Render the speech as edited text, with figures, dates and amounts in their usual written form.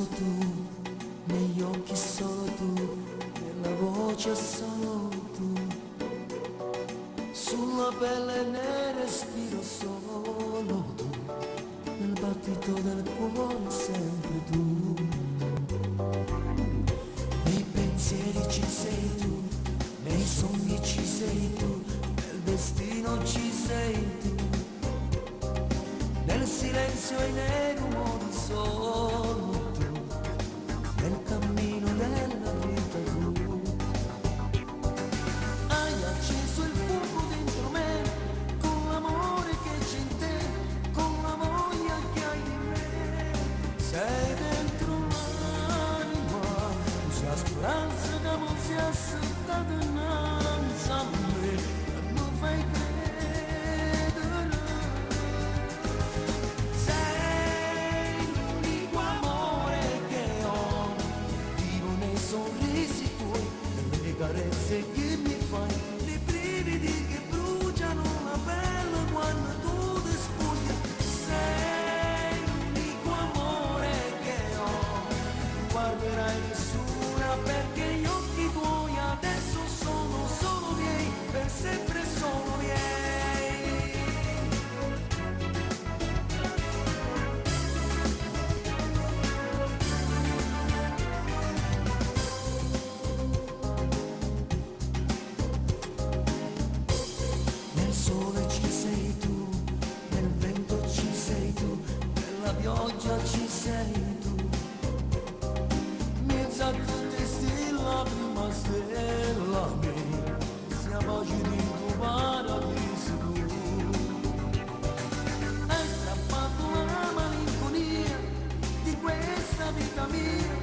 solo tu, negli occhi solo tu, nella voce solo tu, sulla pelle ne respiro solo tu, nel battito del cuore sempre tu, nei pensieri ci sei tu, nei sogni ci sei tu, nel destino ci sei tu, nel silenzio e nei rumori solo tu, nel cammino della vita tu. Hai acceso il fuoco dentro me, con l'amore che c'è in te, con la voglia che hai di me. Sei dentro l'anima, tu sei la speranza che non sia stata innanzi a me, e non fai credere. Sei l'unico amore che ho, vivo nei sorrisi tuoi, nelle carezze che mi fai, nei brividi che bruciano la pelle quando tu ti spugni. Sei l'unico amore che ho, non guarderai nessuna perché gli occhi tuoi adesso sono solo miei, per sempre sono miei. Nel sole ci sei tu, nel vento ci sei tu, nella pioggia ci sei tu, mezzo a tutte stelle la prima stella mia, siamo oggi in tuo paradiso tu. Hai strappato la malinconia di questa vita mia,